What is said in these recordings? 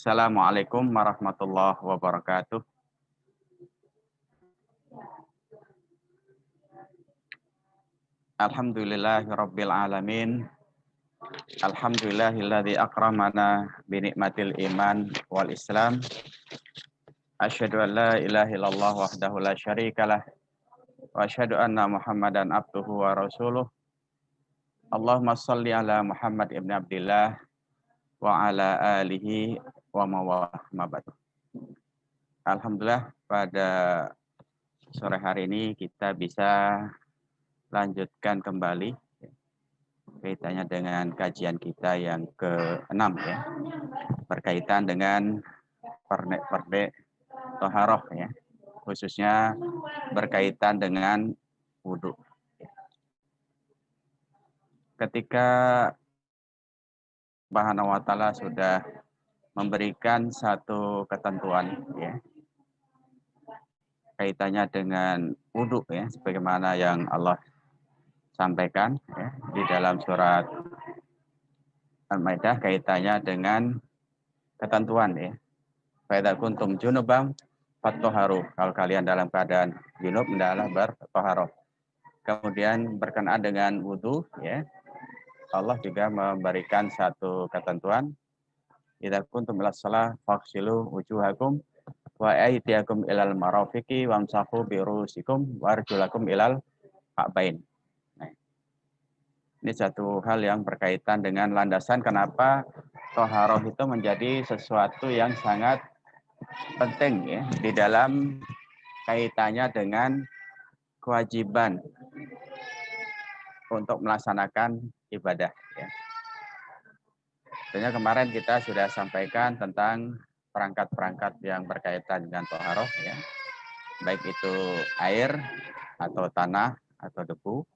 Assalamualaikum warahmatullahi wabarakatuh. Alhamdulillahirabbil alamin. Alhamdulillahilladzi akramana bi nikmatil iman wal islam. Asyhadu an la ilaha illallah wahdahu la syarikalah wa asyhadu anna Muhammadan abduhu wa rasuluh. Allahumma shalli ala Muhammad ibn Abdillah wa ala alihi wa mawahmabad. Alhamdulillah pada sore hari ini kita bisa lanjutkan kembali kaitannya dengan kajian kita yang ke-6 ya, berkaitan dengan pernek-pernek toharoh ya, khususnya berkaitan dengan wudhu. Ketika Subhanahu wa Ta'ala sudah memberikan satu ketentuan ya, kaitannya dengan wudhu ya, sebagaimana yang Allah sampaikan ya, di dalam surat Al-Maidah kaitannya dengan ketentuan ya. Fa idza kuntum junuban fattoharu. Kalau kalian dalam keadaan junub hendaklah bertoharoh. Kemudian berkenaan dengan wudu ya. Allah juga memberikan satu ketentuan. Idza kuntum ilas shalah faghsilu wujuhakum wa aydiyakum ilal marafiqi wamsahu bi ru'usikum wa arjulakum ilal ka'bain. Nah, ini satu hal yang berkaitan dengan landasan kenapa toharoh itu menjadi sesuatu yang sangat penting ya di dalam kaitannya dengan kewajiban untuk melaksanakan ibadah ya. Tentunya kemarin kita sudah sampaikan tentang perangkat-perangkat yang berkaitan dengan toharoh ya, baik itu air atau tanah atau debu,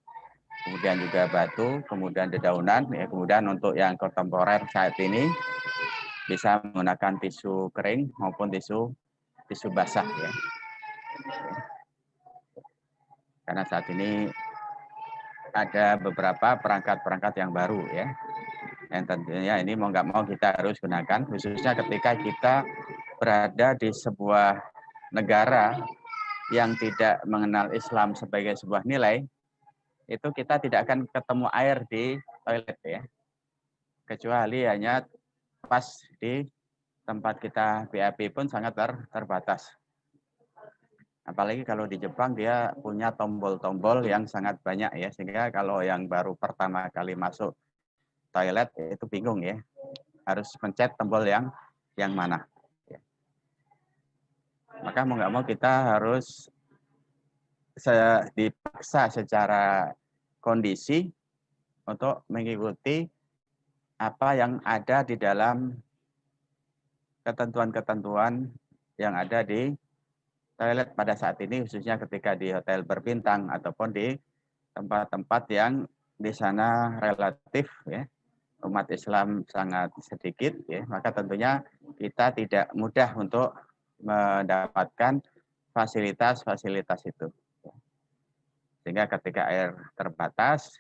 kemudian juga batu, kemudian dedaunan ya, kemudian untuk yang kontemporer saat ini bisa menggunakan tisu kering maupun tisu basah ya. Karena saat ini ada beberapa perangkat-perangkat yang baru ya, yang tentunya ini mau nggak mau kita harus gunakan, khususnya ketika kita berada di sebuah negara yang tidak mengenal Islam sebagai sebuah nilai, itu kita tidak akan ketemu air di toilet ya, kecuali hanya pas di tempat kita BAB pun sangat terbatas. Apalagi kalau di Jepang dia punya tombol-tombol yang sangat banyak ya, sehingga kalau yang baru pertama kali masuk toilet itu bingung ya, harus pencet tombol yang mana. Ya. Maka mau nggak mau kita harus dipaksa secara kondisi untuk mengikuti apa yang ada di dalam ketentuan-ketentuan yang ada di toilet pada saat ini, khususnya ketika di hotel berbintang ataupun di tempat-tempat yang di sana relatif ya umat Islam sangat sedikit ya, maka tentunya kita tidak mudah untuk mendapatkan fasilitas-fasilitas itu. Sehingga ketika air terbatas,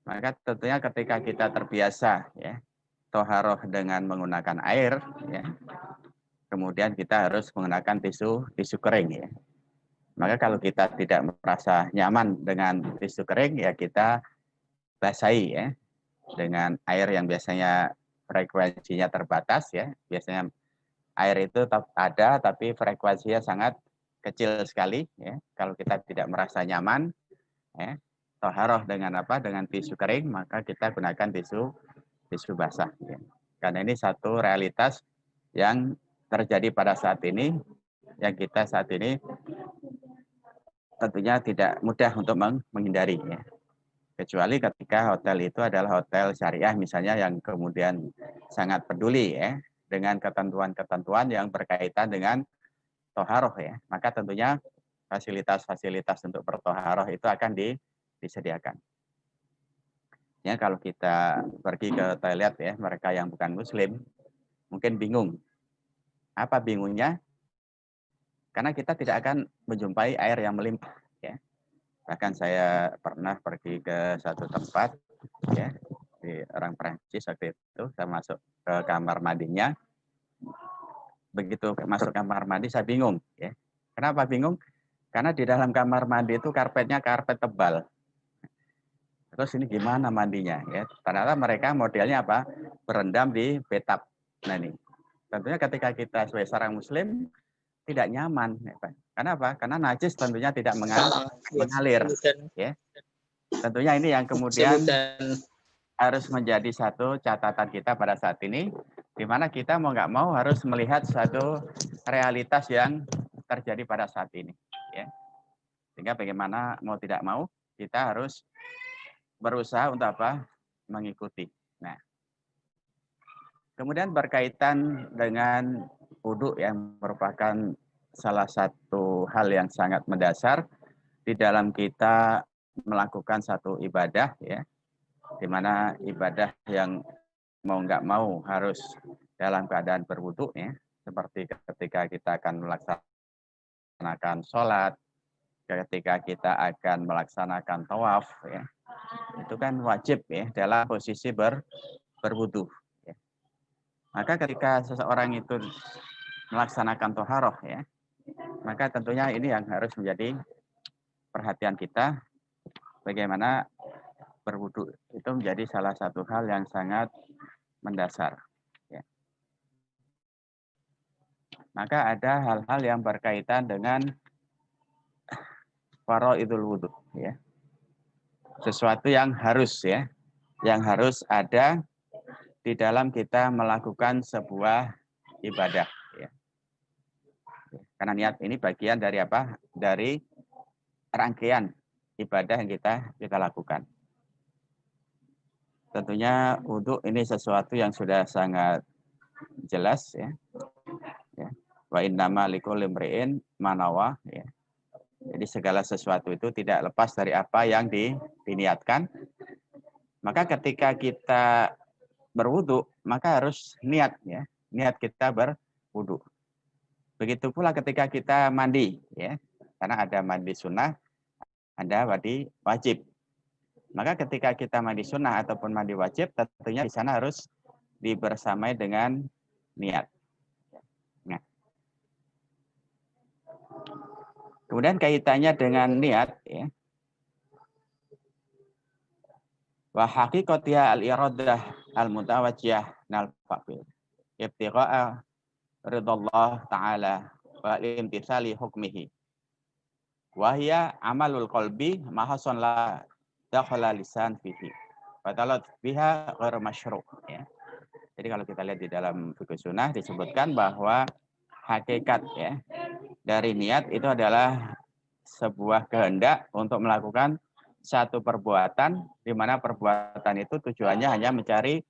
maka tentunya ketika kita terbiasa ya toharoh dengan menggunakan air ya, kemudian kita harus menggunakan tisu kering ya. Maka kalau kita tidak merasa nyaman dengan tisu kering ya kita basahi ya dengan air yang biasanya frekuensinya terbatas ya. Biasanya air itu tetap ada tapi frekuensinya sangat kecil sekali ya. Kalau kita tidak merasa nyaman ya, toharoh dengan apa? Dengan tisu kering, maka kita gunakan tisu basah ya. Karena ini satu realitas yang terjadi pada saat ini, yang kita saat ini tentunya tidak mudah untuk menghindari ya. Kecuali ketika hotel itu adalah hotel syariah misalnya yang kemudian sangat peduli ya dengan ketentuan-ketentuan yang berkaitan dengan toharoh ya, maka tentunya fasilitas-fasilitas untuk bertoharoh itu akan disediakan. Ya, kalau kita pergi ke toilet ya, mereka yang bukan muslim mungkin bingung. Apa bingungnya? Karena kita tidak akan menjumpai air yang melimpah ya. Bahkan saya pernah pergi ke satu tempat ya, di orang Prancis waktu itu, saya masuk ke kamar mandinya Begitu masuk kamar mandi saya bingung. Ya. Kenapa bingung? Karena di dalam kamar mandi itu karpetnya karpet tebal. Terus ini gimana mandinya? Ya, ternyata mereka modelnya apa? Berendam di bathtub. Nah ini, tentunya ketika kita sebagai seorang Muslim tidak nyaman. Ya, Pak. Karena apa? Karena najis tentunya tidak mengalir. Ya. Tentunya ini yang kemudian harus menjadi satu catatan kita pada saat ini, di mana kita mau nggak mau harus melihat satu realitas yang terjadi pada saat ini. Ya. Sehingga bagaimana mau tidak mau kita harus berusaha untuk apa? Mengikuti. Nah, kemudian berkaitan dengan wudhu yang merupakan salah satu hal yang sangat mendasar di dalam kita melakukan satu ibadah, ya, di mana ibadah yang mau nggak mau harus dalam keadaan berwudhu, ya, seperti ketika kita akan melaksanakan sholat, ketika kita akan melaksanakan tawaf, ya, itu kan wajib ya dalam posisi berwudhu. Ya. Maka ketika seseorang itu melaksanakan toharoh, ya, maka tentunya ini yang harus menjadi perhatian kita, bagaimana berwudhu itu menjadi salah satu hal yang sangat mendasar. Ya. Maka ada hal-hal yang berkaitan dengan faraidul wudhu, ya. Sesuatu yang harus, ya, yang harus ada di dalam kita melakukan sebuah ibadah. Ya. Karena niat ini bagian dari apa? Dari rangkaian ibadah yang kita lakukan. Tentunya wudhu ini sesuatu yang sudah sangat jelas, ya. Ya. Wa innama likulli imri'in ma nawa, ya. Jadi segala sesuatu itu tidak lepas dari apa yang diniatkan. Maka ketika kita berwudhu, maka harus niat, ya. Niat kita berwudhu. Begitu pula ketika kita mandi, ya. Karena ada mandi sunnah, ada mandi wajib. Maka ketika kita mandi sunnah ataupun mandi wajib, tentunya di sana harus dibersamai dengan niat. Nah. Kemudian kaitannya dengan niat, ya. Wa haqiqatiha al-iradah al-mutawajjih nal fa'il. Ibtigha'a ridallah ta'ala wa imtithali hukmihi. Wa hiya amalul qalbi mahasan la dakhala lisan fihi. Fatalat biha ghair masyru', ya. Jadi kalau kita lihat di dalam fikih sunnah disebutkan bahwa hakikat, ya, dari niat itu adalah sebuah kehendak untuk melakukan satu perbuatan, di mana perbuatan itu tujuannya hanya mencari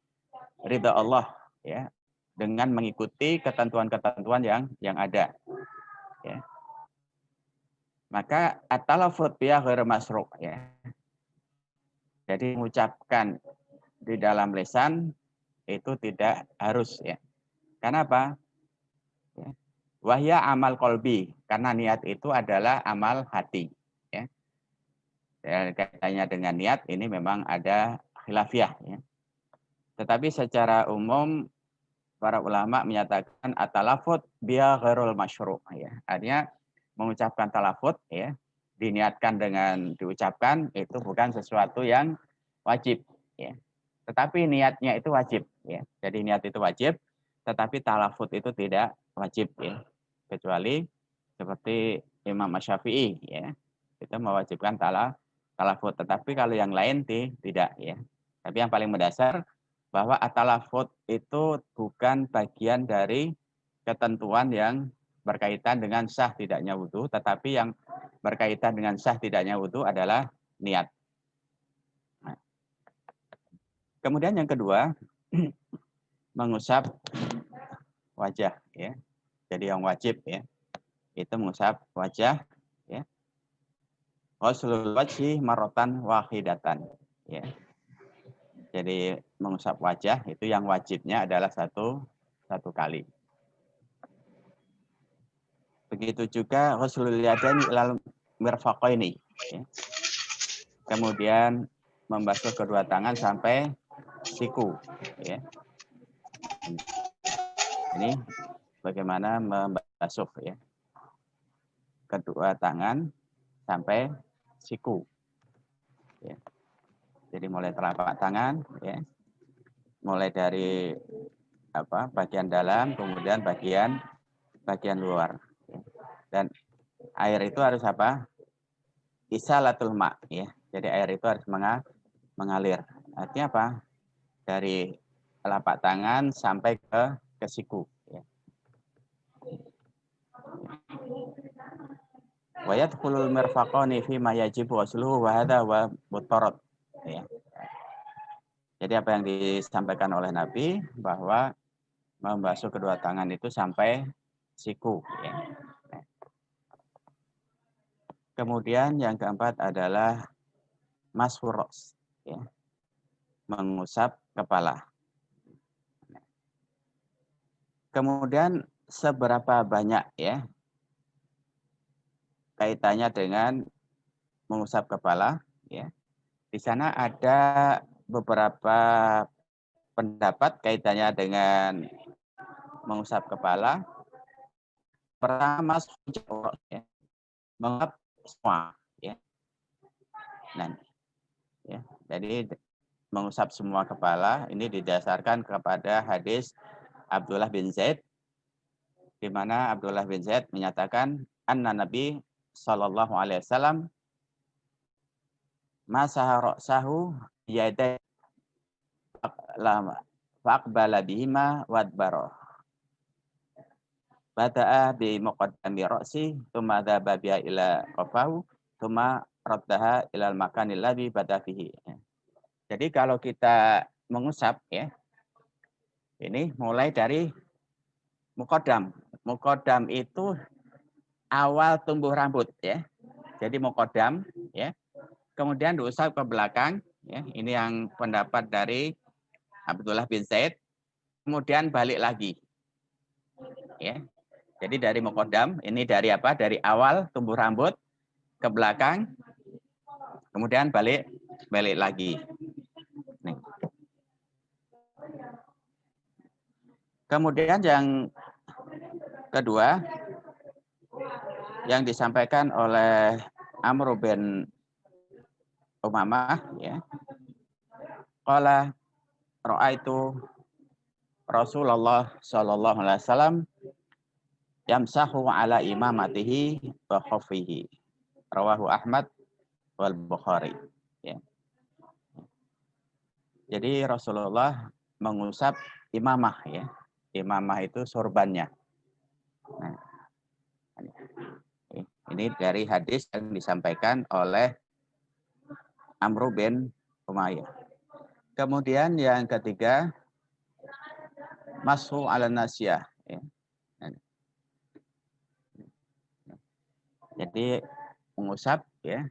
ridha Allah, ya, dengan mengikuti ketentuan-ketentuan yang ada, ya. Maka at-talaffuz biha ghair masru', ya. Jadi mengucapkan di dalam lisan itu tidak harus, ya. Karena apa? Ya. Wahya amal kolbi, karena niat itu adalah amal hati, ya. Dan kaitannya dengan niat ini memang ada khilafiyah, ya. Tetapi secara umum para ulama menyatakan at-talaffuz biha ghairul masyru', ya. Artinya mengucapkan talafut, ya, diniatkan dengan diucapkan itu bukan sesuatu yang wajib, ya. Tetapi niatnya itu wajib, ya. Jadi niat itu wajib, tetapi talafut itu tidak wajib, ya. Kecuali seperti Imam Syafi'i, ya. Itu mewajibkan talafut, tetapi kalau yang lain tidak, ya. Tapi yang paling mendasar bahwa at-talafut itu bukan bagian dari ketentuan yang berkaitan dengan sah tidaknya wudhu, tetapi yang berkaitan dengan sah tidaknya wudhu adalah niat. Nah. Kemudian yang kedua, mengusap wajah, ya. Jadi yang wajib, ya, itu mengusap wajah, ya. Ghuslul wajhi marratan wahidatan, ya. Jadi mengusap wajah itu yang wajibnya adalah satu kali. Begitu juga ghuslul yadaini ilal mirfaqaini, ya. Kemudian membasuh kedua tangan sampai siku, ya. Ini bagaimana membasuh ya kedua tangan sampai siku. Ya. Jadi mulai telapak tangan, ya, mulai dari bagian dalam, kemudian bagian luar. Ya. Dan air itu harus isalatul ma, ya. Jadi air itu harus mengalir. Artinya apa? Dari telapak tangan sampai ke siku. Ya. Wa yadkhulul mirfaqani fi ma yajibu ghusluhu wa hadha wa mutarad. Ya. Jadi apa yang disampaikan oleh Nabi bahwa membasuh kedua tangan itu sampai siku. Ya. Kemudian yang keempat adalah mashu ra's, ya. Mengusap kepala. Kemudian seberapa banyak ya kaitannya dengan mengusap kepala, ya. Di sana ada beberapa pendapat kaitannya dengan mengusap kepala. Pertama, ya, mengusap semua, ya. Nah, ya. Jadi mengusap semua kepala ini didasarkan kepada hadis Abdullah bin Zaid, di mana Abdullah bin Zaid menyatakan anna Nabi sallallahu alaihi wasallam masaha ra'sahu yadai faqbala bihima wadbaro. Bada'a bi muqaddami ra'si thumma dhaba biha ila qafahu thumma raddaha ila al-makanil ladzi bada fihi. Jadi kalau kita mengusap ya, ini mulai dari muqaddam. Muqaddam itu awal tumbuh rambut ya. Jadi muqaddam ya. Kemudian diusap ke belakang ya. Ini yang pendapat dari Abdullah bin Zaid. Kemudian balik lagi. Ya. Jadi dari muqaddam ini dari apa? Dari awal tumbuh rambut ke belakang. Kemudian balik lagi. Nih. Kemudian yang kedua yang disampaikan oleh Amr bin Umamah ya. Qala ra'aitu Rasulullah sallallahu alaihi wasallam yamsahu ala imamatihi wa khuffihi. Rawahu Ahmad wal Bukhari. Ya. Jadi Rasulullah mengusap imamah ya. Imamah itu sorbannya. Nah, ini dari hadis yang disampaikan oleh Amr bin Umayyah. Kemudian yang ketiga mashu ala nasyah. Ya. Jadi mengusap ya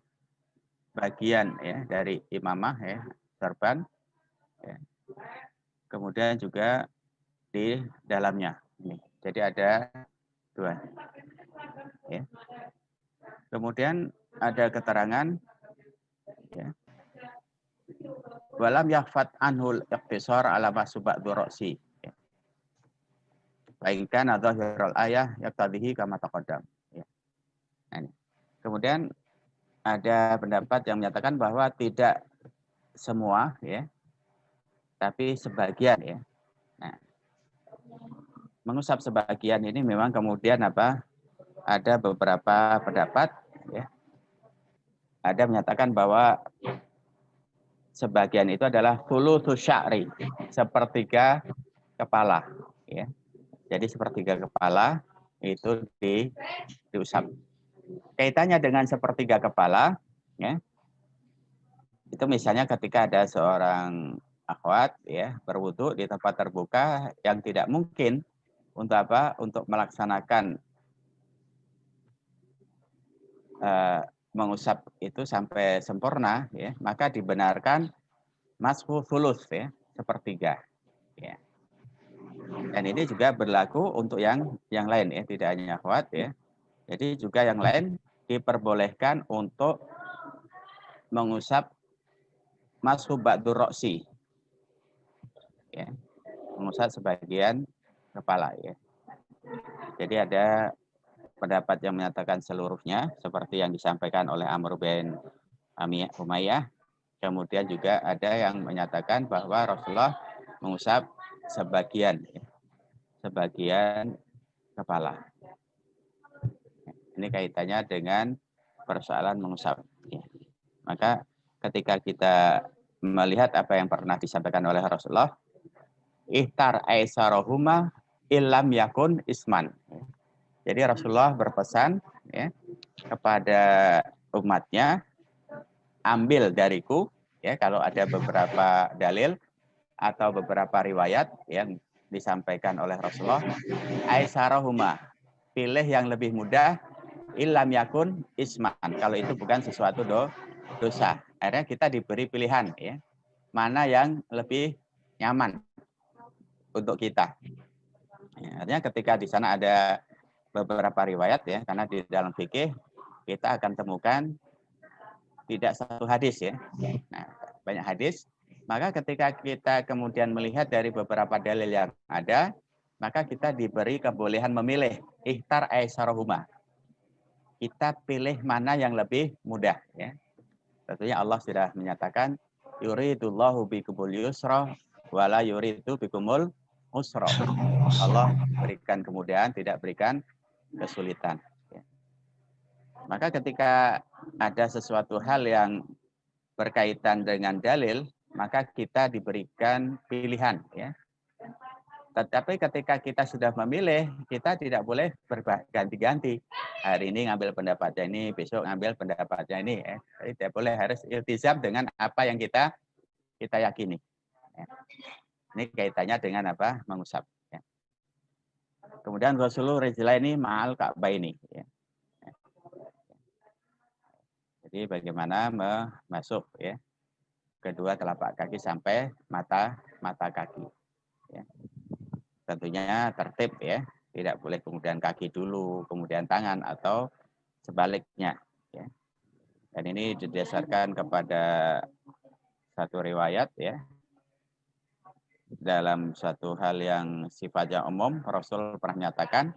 bagian ya dari imamah ya sorban. Ya. Kemudian juga di dalamnya. Jadi ada dua. Ya. Kemudian ada keterangan ya. Walam yahfat anhul iqtisar ala masubak duroksi. Ya. Baikkan atau zahirul ayah yaktadihi kama taqaddam. Ya. Nah, kemudian ada pendapat yang menyatakan bahwa tidak semua ya, tapi sebagian ya. Nah, mengusap sebagian ini memang kemudian ada beberapa pendapat ya. Ada menyatakan bahwa sebagian itu adalah thulutsu sya'ri, sepertiga kepala ya. Jadi sepertiga kepala itu diusap. Kaitannya dengan sepertiga kepala ya. Itu misalnya ketika ada seorang akhwat ya berwudu di tempat terbuka yang tidak mungkin untuk untuk melaksanakan mengusap itu sampai sempurna ya, maka dibenarkan mashu thuluts ya, sepertiga ya. Dan ini juga berlaku untuk yang lain ya, tidak hanya akhwat ya. Jadi juga yang lain diperbolehkan untuk mengusap mashu ba'dur ro'si ya, mengusap sebagian kepala ya. Jadi ada pendapat yang menyatakan seluruhnya seperti yang disampaikan oleh Amr bin Umayyah. Kemudian juga ada yang menyatakan bahwa Rasulullah mengusap sebagian ya, sebagian kepala. Ini kaitannya dengan persoalan mengusap. Ya. Maka ketika kita melihat apa yang pernah disampaikan oleh Rasulullah, ihtar aisarohuma illam yakun isman. Jadi Rasulullah berpesan ya, kepada umatnya, ambil dariku ya kalau ada beberapa dalil atau beberapa riwayat yang disampaikan oleh Rasulullah, aisarohuma, pilih yang lebih mudah, illam yakun isman, kalau itu bukan sesuatu dosa. Akhirnya kita diberi pilihan ya, mana yang lebih nyaman untuk kita. Ya, artinya ketika di sana ada beberapa riwayat ya, karena di dalam fikih kita akan temukan tidak satu hadis ya. Nah, banyak hadis. Maka ketika kita kemudian melihat dari beberapa dalil yang ada, maka kita diberi kebolehan memilih ikhtar aisarohuma. Kita pilih mana yang lebih mudah ya. Tentunya Allah sudah menyatakan yuridullahu bikumul yusra wala yuridu bikumul usra. Allah berikan kemudahan, tidak berikan kesulitan. Maka ketika ada sesuatu hal yang berkaitan dengan dalil, maka kita diberikan pilihan ya. Tetapi ketika kita sudah memilih, kita tidak boleh berganti-ganti. Hari ini ngambil pendapatnya ini, besok ngambil pendapatnya ini. Ya. Jadi tidak boleh, harus iltizam dengan apa yang kita yakini. Ya. Ini kaitannya dengan apa? Mengusap. Ya. Kemudian Rasulullah rijlaini ma'al ka'baini. Ya. Jadi bagaimana masuk ya kedua telapak kaki sampai mata kaki. Ya. Tentunya tertib ya, tidak boleh kemudian kaki dulu, kemudian tangan atau sebaliknya. Ya. Dan ini didasarkan kepada satu riwayat ya, dalam suatu hal yang sifatnya umum, Rasul pernah menyatakan,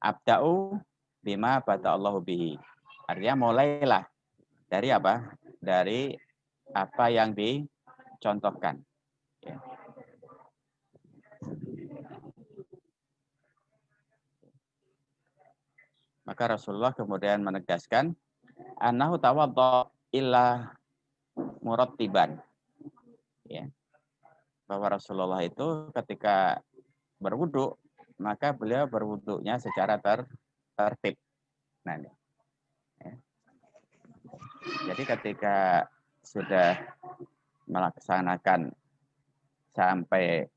abda'u bima bada'allahu bihi. Artinya mulailah dari apa? Dari apa yang dicontohkan. Ya. Maka Rasulullah kemudian menegaskan, annahu tawadda illa murattiban. Ya. Bahwa Rasulullah itu ketika berwudu, maka beliau berwudunya secara tertib. Nah, ini. Ya. Jadi ketika sudah melaksanakan sampai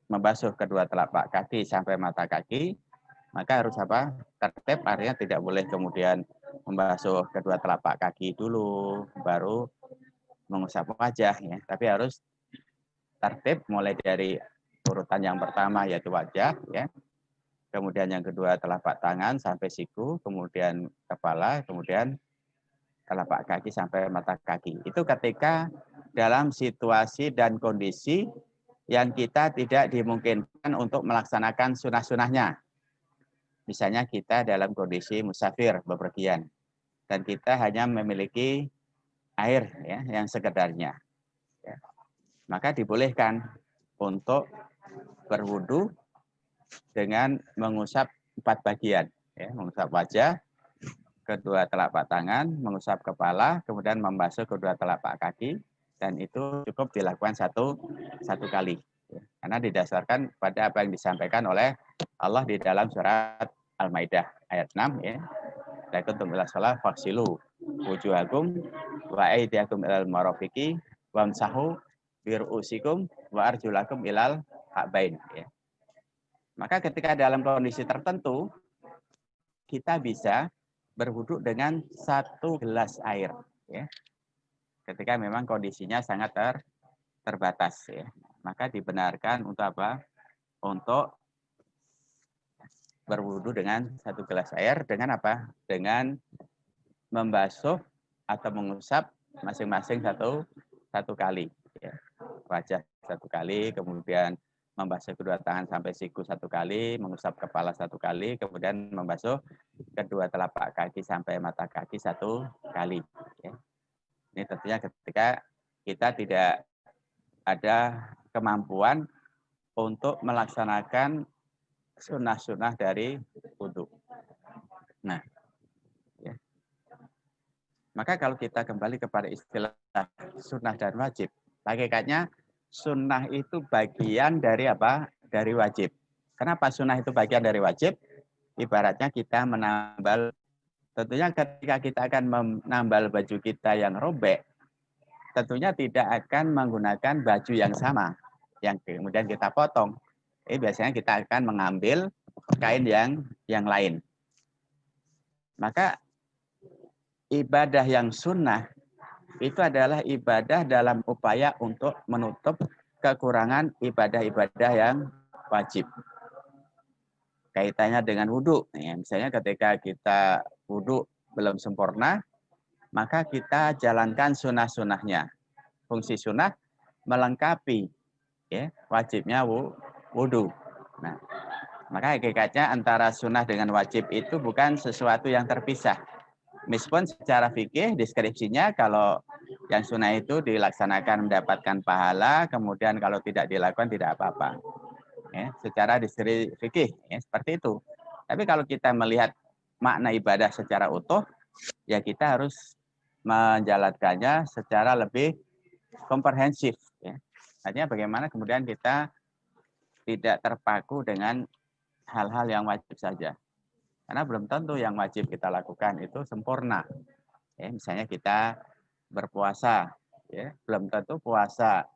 membasuh kedua telapak kaki sampai mata kaki, maka harus apa? Tertib, artinya tidak boleh kemudian membasuh kedua telapak kaki dulu, baru mengusap wajah ya. Tapi harus tertib mulai dari urutan yang pertama yaitu wajah ya. Kemudian yang kedua telapak tangan sampai siku, kemudian kepala, kemudian telapak kaki sampai mata kaki. Itu ketika dalam situasi dan kondisi yang kita tidak dimungkinkan untuk melaksanakan sunah-sunahnya. Misalnya kita dalam kondisi musafir, bepergian, dan kita hanya memiliki air ya, yang sekedarnya. Ya. Maka dibolehkan untuk berwudu dengan mengusap 4 bagian. Ya, mengusap wajah, kedua telapak tangan, mengusap kepala, kemudian membasuh kedua telapak kaki, dan itu cukup dilakukan satu kali. Ya. Karena didasarkan pada apa yang disampaikan oleh Allah di dalam surat Al-Maidah ayat 6 ya. Lakuntum ila shalah faghsilu wujuhakum wa aydiyakum ilal marafiqi wamsahu bi ru'usikum wa arjulakum ilal ka'bain ya. Maka ketika dalam kondisi tertentu kita bisa berwudu dengan 1 gelas air ya. Ketika memang kondisinya sangat terbatas ya. Maka dibenarkan untuk apa? Untuk berwudu dengan 1 gelas air dengan apa? Dengan membasuh atau mengusap masing-masing satu kali. Ya. Wajah 1 kali, kemudian membasuh kedua tangan sampai siku 1 kali, mengusap kepala 1 kali, kemudian membasuh kedua telapak kaki sampai mata kaki 1 kali. Ya. Ini tentunya ketika kita tidak ada kemampuan untuk melaksanakan sunnah-sunnah dari wudhu. Nah, ya. Maka kalau kita kembali kepada istilah sunnah dan wajib, hakikatnya sunnah itu bagian dari apa? Dari wajib. Kenapa sunnah itu bagian dari wajib? Ibaratnya kita menambal, tentunya ketika kita akan menambal baju kita yang robek, tentunya tidak akan menggunakan baju yang sama, yang kemudian kita potong. Biasanya kita akan mengambil kain yang lain. Maka ibadah yang sunnah itu adalah ibadah dalam upaya untuk menutup kekurangan ibadah-ibadah yang wajib. Kaitannya dengan wudhu. Misalnya ketika kita wudhu belum sempurna, maka kita jalankan sunnah-sunnahnya. Fungsi sunnah melengkapi wajibnya wudhu. Nah, maka hakikatnya antara sunnah dengan wajib itu bukan sesuatu yang terpisah. Meskipun secara fikih deskripsinya kalau yang sunnah itu dilaksanakan mendapatkan pahala, kemudian kalau tidak dilakukan tidak apa-apa. Secara deskripsi fikih seperti itu. Tapi kalau kita melihat makna ibadah secara utuh, ya kita harus menjalankannya secara lebih komprehensif. Artinya bagaimana kemudian kita tidak terpaku dengan hal-hal yang wajib saja. Karena belum tentu yang wajib kita lakukan itu sempurna. Misalnya kita berpuasa, belum tentu puasa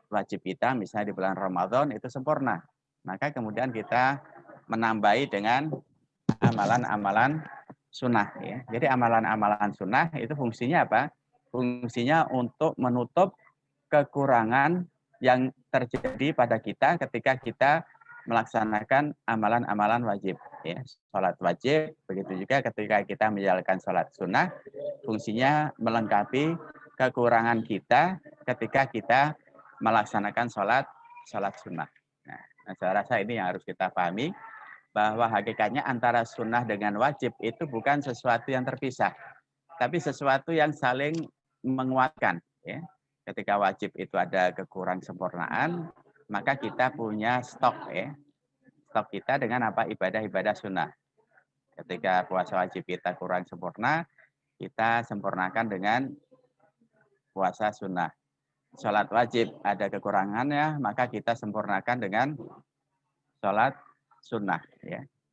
wajib kita misalnya di bulan Ramadan itu sempurna. Maka kemudian kita menambahi dengan amalan-amalan sunnah. Jadi amalan-amalan sunnah itu fungsinya apa? Fungsinya untuk menutup kekurangan yang terjadi pada kita ketika kita melaksanakan amalan-amalan wajib. Sholat wajib, begitu juga ketika kita menjalankan sholat sunnah, fungsinya melengkapi kekurangan kita ketika kita melaksanakan sholat sunnah. Nah, saya rasa ini yang harus kita pahami, bahwa hakikatnya antara sunnah dengan wajib itu bukan sesuatu yang terpisah, tapi sesuatu yang saling menguatkan. Ketika wajib itu ada kekurang sempurnaan, maka kita punya stok. Stok kita dengan apa? Ibadah-ibadah sunnah. Ketika puasa wajib kita kurang sempurna, kita sempurnakan dengan puasa sunnah. Sholat wajib ada kekurangannya, maka kita sempurnakan dengan sholat sunnah.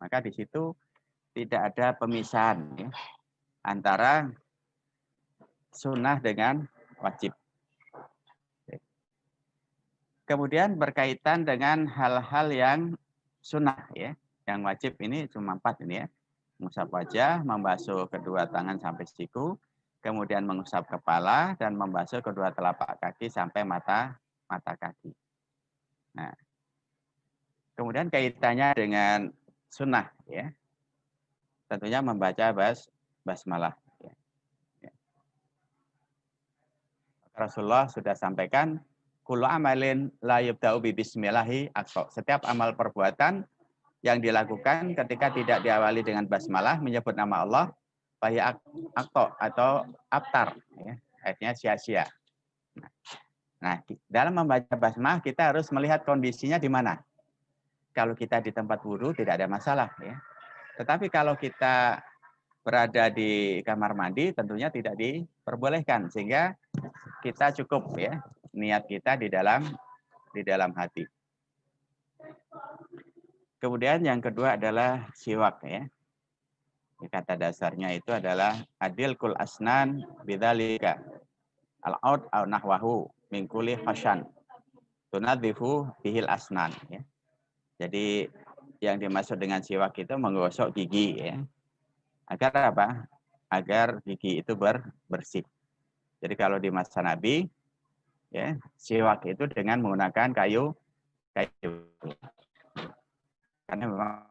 Maka di situ tidak ada pemisahan antara sunnah dengan wajib. Kemudian berkaitan dengan hal-hal yang sunnah, yang wajib ini cuma 4 ini mengusap wajah, membasuh kedua tangan sampai siku, kemudian mengusap kepala dan membasuh kedua telapak kaki sampai mata kaki. Nah, kemudian kaitannya dengan sunnah, tentunya membaca basmalah. Rasulullah sudah sampaikan, kullu amalin la yubda'u bi bismillahi aqsa. Setiap amal perbuatan yang dilakukan ketika tidak diawali dengan basmalah, menyebut nama Allah, bahaya aqsa atau abtar, artinya sia-sia. Nah, dalam membaca basmalah kita harus melihat kondisinya di mana. Kalau kita di tempat wudhu tidak ada masalah. Tetapi kalau kita berada di kamar mandi tentunya tidak diperbolehkan, sehingga kita cukup niat kita di dalam hati. Kemudian yang kedua adalah siwak. Kata dasarnya itu adalah adil kul asnan bidzalika al-aud au nahwahu min kulli khashan tunadzifu bihil asnan. Jadi yang dimaksud dengan siwak itu menggosok gigi. Agar apa? Agar gigi itu bersih. Jadi kalau di masa Nabi, siwak itu dengan menggunakan kayu. Karena memang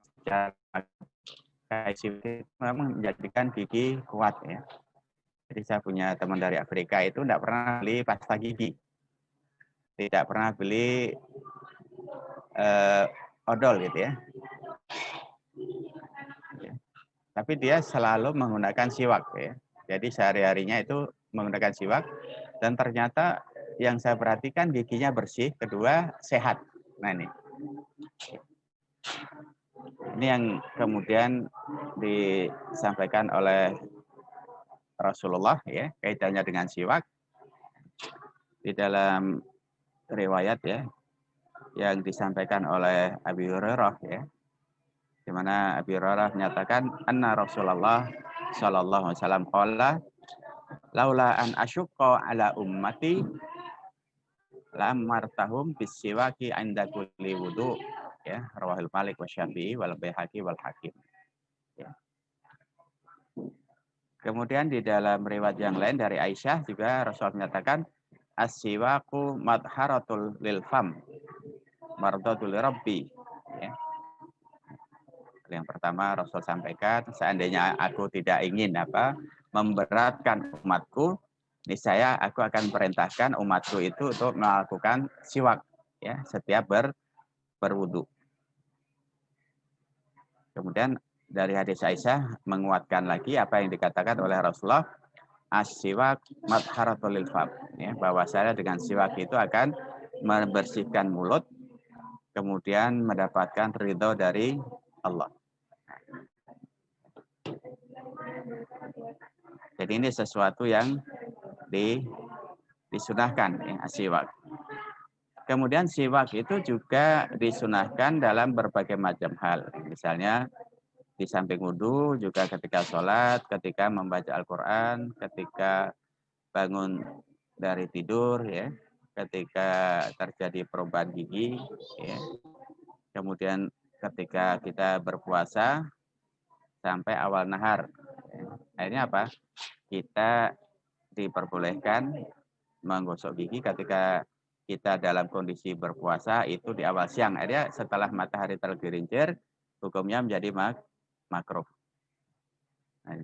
kayu itu memang menjadikan gigi kuat. Jadi saya punya teman dari Afrika itu tidak pernah beli pasta gigi. Tidak pernah beli odol gitu ya. Tapi dia selalu menggunakan siwak ya. Jadi sehari-harinya itu menggunakan siwak dan ternyata yang saya perhatikan giginya bersih, kedua sehat. Nah ini yang kemudian disampaikan oleh Rasulullah ya, kaitannya dengan siwak di dalam riwayat ya yang disampaikan oleh Abi Hurairah ya, di mana Abi Hurairah menyatakan anna Rasulullah sallallahu alaihi wasallam qala laula an asyqa ala ummati la martahum bisiwaki inda kulli wudu ya, rawahul Malik wa Syafi'i wal Baihaqi wal Hakim ya. Kemudian di dalam riwayat yang lain dari Aisyah juga Rasul menyatakan as-siwaku madharatul lil fam mardatul rabbi ya. Yang pertama Rasul sampaikan, seandainya aku tidak ingin memberatkan umatku, niscaya aku akan perintahkan umatku itu untuk melakukan siwak ya setiap berwudu. Kemudian dari hadis Aisyah menguatkan lagi apa yang dikatakan oleh Rasulullah, as-siwak madharatul lil fam ya, bahwa saya dengan siwak itu akan membersihkan mulut kemudian mendapatkan ridho dari Allah. Jadi ini sesuatu yang disunahkan ya, siwak. Kemudian siwak itu juga disunahkan dalam berbagai macam hal. Misalnya di samping wudhu, juga ketika sholat, ketika membaca Al-Quran, ketika bangun dari tidur, ya, ketika terjadi perubahan gigi, ya. Kemudian ketika kita berpuasa sampai awal nahar. Akhirnya apa? Kita diperbolehkan menggosok gigi ketika kita dalam kondisi berpuasa itu di awal siang. Akhirnya setelah matahari tergelincir, hukumnya menjadi makruh. Nah,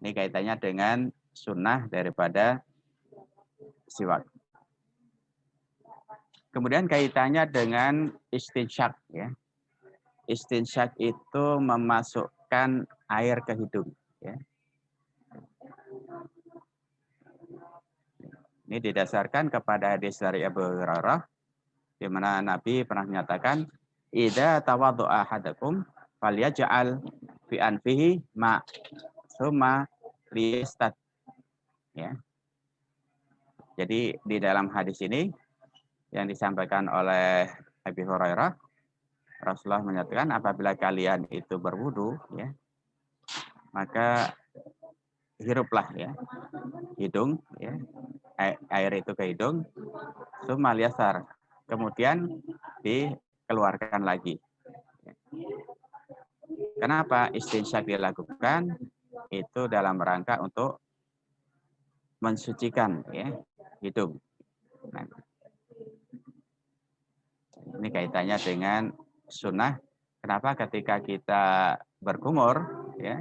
ini kaitannya dengan sunnah daripada siwak. Kemudian kaitannya dengan istinsyak. Ya. Istinsyak itu memasukkan air ke hidung. Ya. Ini didasarkan kepada hadis dari Abu Hurairah, di mana Nabi pernah menyatakan, "Idza tawaddu'a ahadakum falyaj'al fi anfihi ma summa liyastad." Ya. Jadi di dalam hadis ini yang disampaikan oleh Abu Hurairah, Rasulullah menyatakan apabila kalian itu berwudu, ya, maka hiruplah ya hidung, ya, air itu ke hidung, summa liyasar, kemudian dikeluarkan lagi. Kenapa istinsyak dilakukan? Itu dalam rangka untuk mensucikan ya hidung. Nah, ini kaitannya dengan sunnah. Kenapa ketika kita berkumur, ya,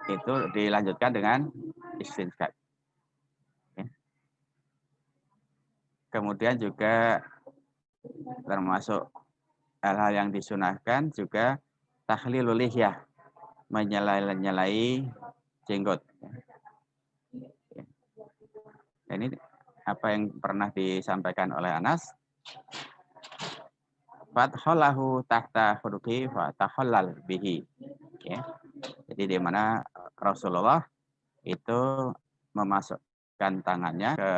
itu dilanjutkan dengan istinsyak. Ya. Kemudian juga termasuk hal-hal yang disunahkan juga tahlilul lihyah, menyelai jenggot. Ini apa yang pernah disampaikan oleh Anas. Fathalahu tahta huruki wa tahallal bihi. Ya. Jadi di mana Rasulullah itu memasukkan tangannya ke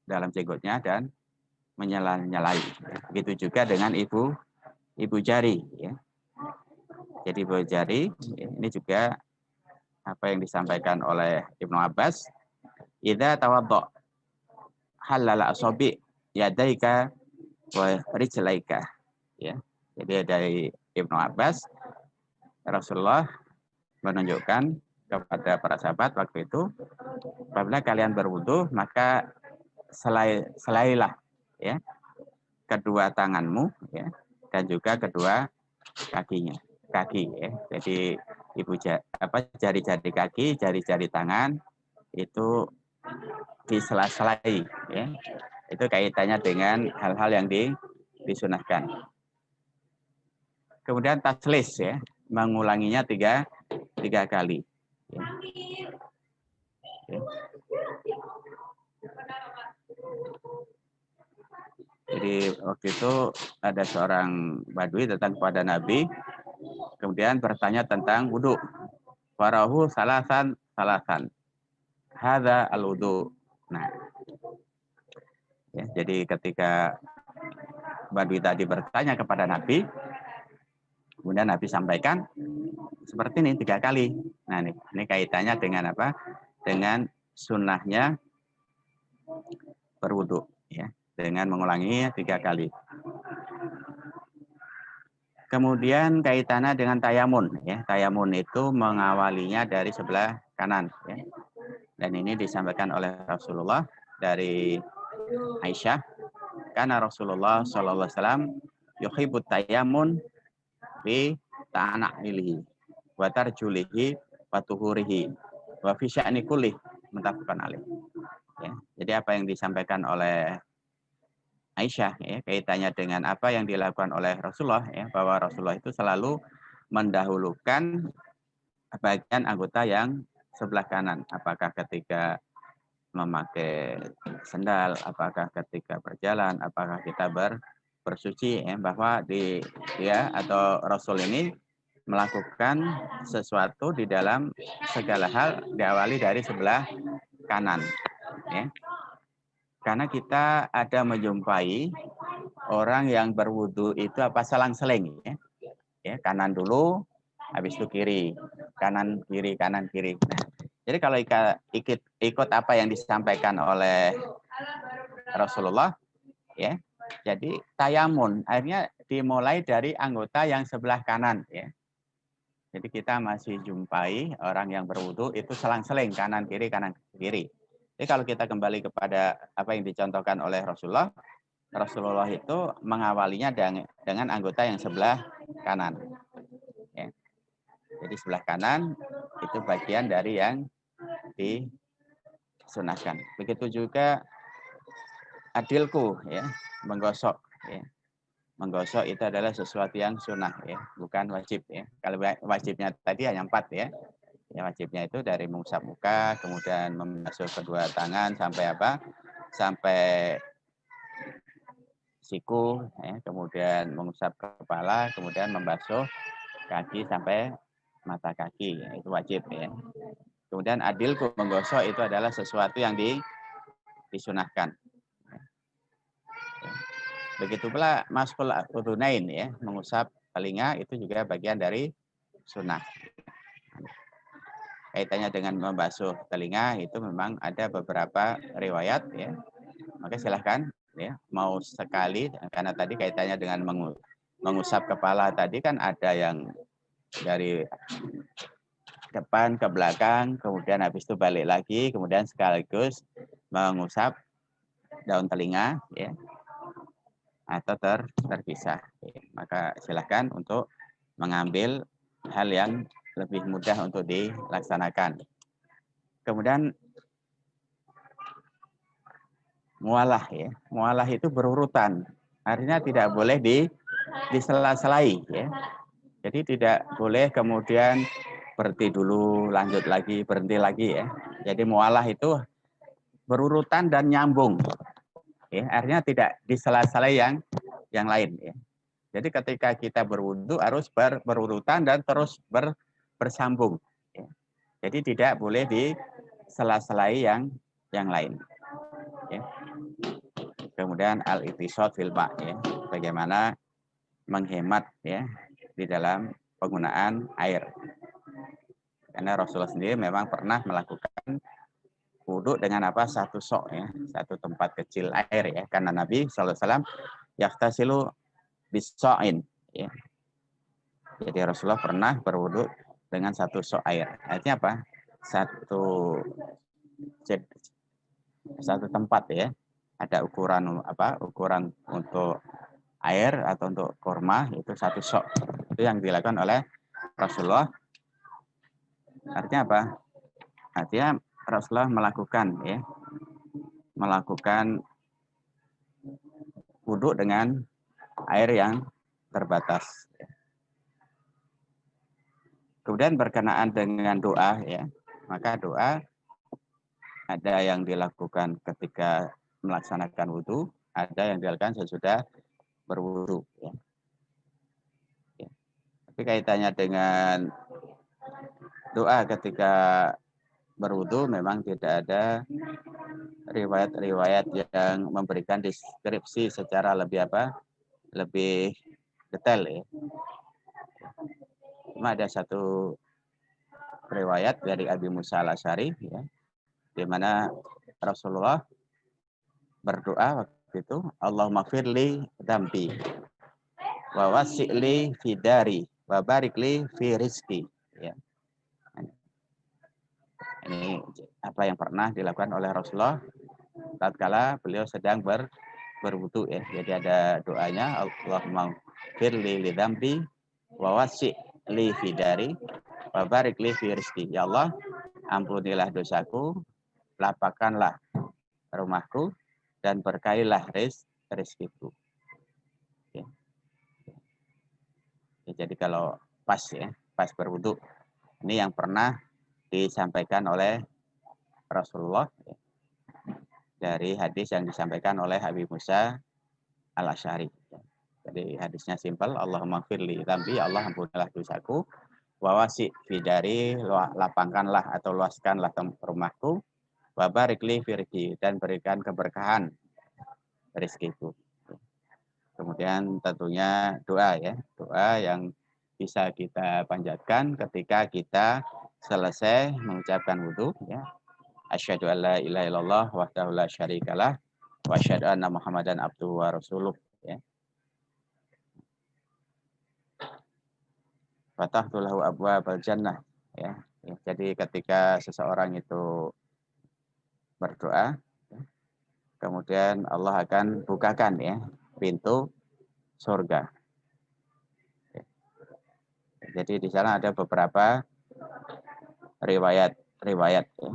dalam jenggotnya dan menyela-nyelai. Begitu juga dengan ibu jari. Ya. Jadi ibu jari ini juga apa yang disampaikan oleh Ibnu Abbas. Idza tawaddo halala asabi yadaika wa rijlaika. Ya. Jadi dari Ibnu Abbas, Rasulullah menunjukkan kepada para sahabat waktu itu, apabila kalian berwudu maka selailah ya kedua tanganmu ya dan juga kedua kaki ya. Jadi jari-jari kaki, jari-jari tangan itu disela-selai ya. Itu kaitannya dengan hal-hal yang disunahkan. Kemudian taslis ya, mengulanginya tiga kali. Ya. Jadi waktu itu ada seorang badui datang kepada Nabi, kemudian bertanya tentang wudhu. Farahu salasan. Hadza al-wudu. Nah, ya, jadi ketika badui tadi bertanya kepada Nabi, kemudian Nabi sampaikan seperti ini 3 kali. Nah, ini kaitannya dengan apa? Dengan sunnahnya berwudu, ya, dengan mengulangi 3 kali. Kemudian kaitannya dengan tayamun, ya. Tayamun itu mengawalinya dari sebelah kanan, ya. Dan ini disampaikan oleh Rasulullah dari Aisyah, karena Rasulullah sallallahu alaihi wasallam yuhibbut tayamun bi ta'na'ilihi wa tarjulihi wa tuhurihi wa fi sya'ni kullih muttafaqun alaih. Ya, jadi apa yang disampaikan oleh Aisyah ya, kaitannya dengan apa yang dilakukan oleh Rasulullah ya, bahwa Rasulullah itu selalu mendahulukan bagian anggota yang sebelah kanan, apakah ketika memakai sendal, apakah ketika berjalan, apakah kita bersuci ya, bahwa dia atau Rasul ini melakukan sesuatu di dalam segala hal diawali dari sebelah kanan ya. Karena kita ada menjumpai orang yang berwudu itu apa selang-seling ya. Ya, kanan dulu habis itu kiri, kanan kiri. Nah, jadi kalau ikut apa yang disampaikan oleh Rasulullah ya. Jadi tayamun akhirnya dimulai dari anggota yang sebelah kanan ya. Jadi kita masih jumpai orang yang berwudu itu selang-seling kanan kiri. Jadi kalau kita kembali kepada apa yang dicontohkan oleh Rasulullah itu mengawalinya dengan anggota yang sebelah kanan. Ya. Jadi sebelah kanan itu bagian dari yang disunahkan. Begitu juga adilku ya, menggosok ya. Menggosok itu adalah sesuatu yang sunnah ya, bukan wajib ya. Kalau wajibnya tadi hanya 4 ya. Ya wajibnya itu dari mengusap muka, kemudian membasuh kedua tangan sampai apa? Sampai siku ya, kemudian mengusap kepala, kemudian membasuh kaki sampai mata kaki ya, itu wajib ya. Kemudian adilku menggosok itu adalah sesuatu yang disunahkan. Begitu pula maskul udunain ya, mengusap telinga itu juga bagian dari sunnah. Kaitannya dengan membasuh telinga itu memang ada beberapa riwayat ya. Maka silahkan ya, mau sekali karena tadi kaitannya dengan mengusap kepala tadi kan ada yang dari depan ke belakang, kemudian habis itu balik lagi, kemudian sekaligus mengusap daun telinga ya. Atau terpisah. Maka silahkan untuk mengambil hal yang lebih mudah untuk dilaksanakan. Kemudian mualah ya. Mualah itu berurutan. Artinya tidak boleh disela-selai ya. Jadi tidak boleh kemudian berhenti dulu, lanjut lagi, berhenti lagi ya. Jadi mualah itu berurutan dan nyambung. Ya, artinya tidak disela-selai yang lain ya. Jadi ketika kita berwudu harus berurutan dan terus bersambung. Ya. Jadi tidak boleh disela-selai yang lain. Ya. Kemudian al-ittisad fil ma' ya. Bagaimana menghemat ya di dalam penggunaan air. Karena Rasulullah sendiri memang pernah melakukan wudu dengan apa? Satu sok ya, satu tempat kecil air ya. Karena Nabi sallallahu alaihi wasallam yahtasilu biso'in ya. Jadi Rasulullah pernah berwudu dengan satu sok air. Artinya apa? Satu tempat ya. Ada ukuran apa? Ukuran untuk air atau untuk kurma itu satu sok. Itu yang dilakukan oleh Rasulullah. Artinya apa? Artinya Rasulullah melakukan wudu dengan air yang terbatas. Kemudian berkenaan dengan doa ya, maka doa ada yang dilakukan ketika melaksanakan wudhu, ada yang dilakukan sesudah berwudhu. Ya. Ya. Tapi kaitannya dengan doa ketika berwudhu memang tidak ada riwayat-riwayat yang memberikan deskripsi secara lebih detail ya. Cuma ada satu riwayat dari Abi Musa al-Asy'ari ya, di mana Rasulullah berdoa waktu itu, Allahumma firli dambi wa wasi'li fi dari wa barikli fi rizki. Ya. Ini apa yang pernah dilakukan oleh Rasulullah tatkala beliau sedang berwudu ya. Jadi ada doanya, Allahumma firli li dambi wa wasi'li fi dari wa barikli fi rizki. Ya Allah, ampunilah dosaku, lapangkanlah rumahku, dan berkailah rezekiku. Ya. Ya, jadi kalau pas berwudu, ini yang pernah disampaikan oleh Rasulullah ya, dari hadis yang disampaikan oleh Habib Musa al-Asy'ari. Ya. Jadi hadisnya simpel, Allahumma firli dambi, Allah ampunilah dosaku, wawasi fidari, lapangkanlah atau luaskanlah rumahku, wabarikli firki, dan berikan keberkahan rezekiku. Kemudian tentunya doa ya, doa yang bisa kita panjatkan ketika kita selesai mengucapkan wudu ya. Asyhadu an la ilaha illallah wahdahu la syarikalah wa asyhadu anna Muhammadan abduhu wa rasuluh ya. Fatahtu lahu abwabal jannah ya. Ya. Jadi ketika seseorang itu berdoa ya, kemudian Allah akan bukakan ya pintu surga. Jadi di sana ada beberapa riwayat ya.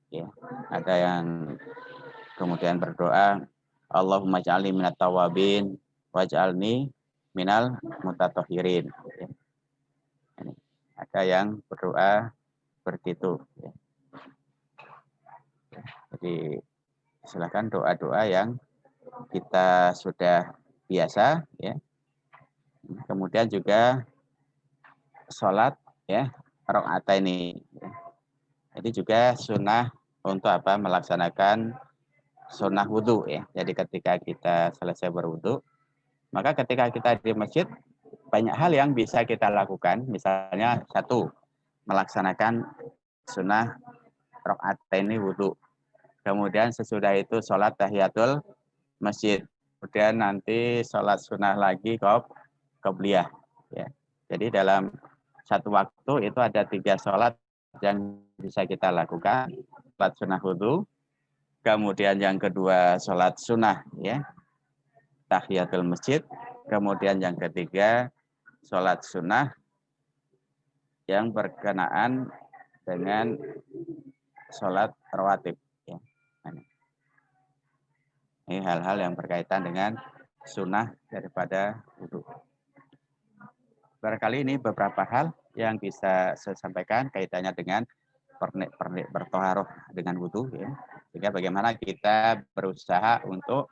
Ya. Ada yang kemudian berdoa, Allahumma ja'alni minat tawabin waj'alni minal mutatahhirin. Ya. Ada yang berdoa begitu. Ya. Jadi silakan doa-doa yang kita sudah biasa ya. Kemudian juga sholat ya, rakaataini. Ya. Jadi juga sunnah untuk apa? Melaksanakan sunnah wudhu ya. Jadi ketika kita selesai berwudhu, maka ketika kita di masjid banyak hal yang bisa kita lakukan. Misalnya satu, melaksanakan sunnah rakaataini wudhu. Kemudian sesudah itu sholat tahiyatul masjid. Kemudian nanti sholat sunnah lagi qobliyah. Ya. Jadi dalam satu waktu itu ada 3 sholat yang bisa kita lakukan. Sholat sunnah wudhu. Kemudian yang kedua sholat sunnah ya, tahiyatul masjid. Kemudian yang ketiga sholat sunnah yang berkenaan dengan sholat rawatib. Ya. Ini hal-hal yang berkaitan dengan sunnah daripada wudhu. Barangkali ini beberapa hal yang bisa saya sampaikan kaitannya dengan pernik-pernik bertoharoh dengan wudhu. Ya. Sehingga bagaimana kita berusaha untuk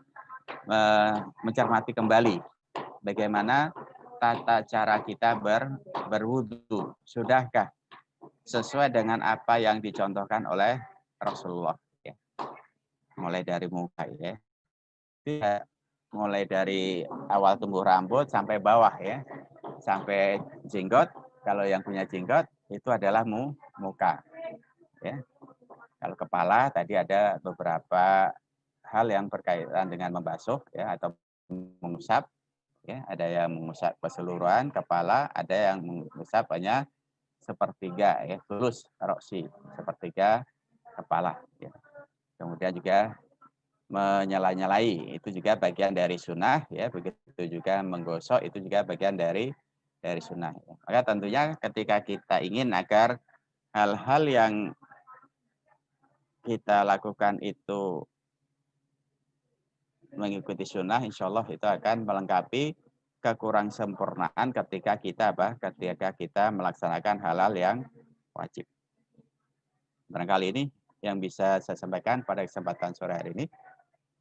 mencermati kembali bagaimana tata cara kita berwudhu. Sudahkah sesuai dengan apa yang dicontohkan oleh Rasulullah? Ya. Mulai dari muka ya. Mulai dari awal tumbuh rambut sampai bawah ya, sampai jenggot. Kalau yang punya jenggot itu adalah muka ya. Kalau kepala tadi ada beberapa hal yang berkaitan dengan membasuh ya atau mengusap ya. Ada yang mengusap keseluruhan kepala, ada yang mengusap hanya sepertiga ya, tulus roksi sepertiga kepala ya. Kemudian juga menyala-nyalai itu juga bagian dari sunnah ya, begitu juga menggosok itu juga bagian dari sunnah ya. Maka tentunya ketika kita ingin agar hal-hal yang kita lakukan itu mengikuti sunnah, insya Allah itu akan melengkapi kekurang sempurnaan ketika kita melaksanakan halal yang wajib. Barangkali ini yang bisa saya sampaikan pada kesempatan sore hari ini.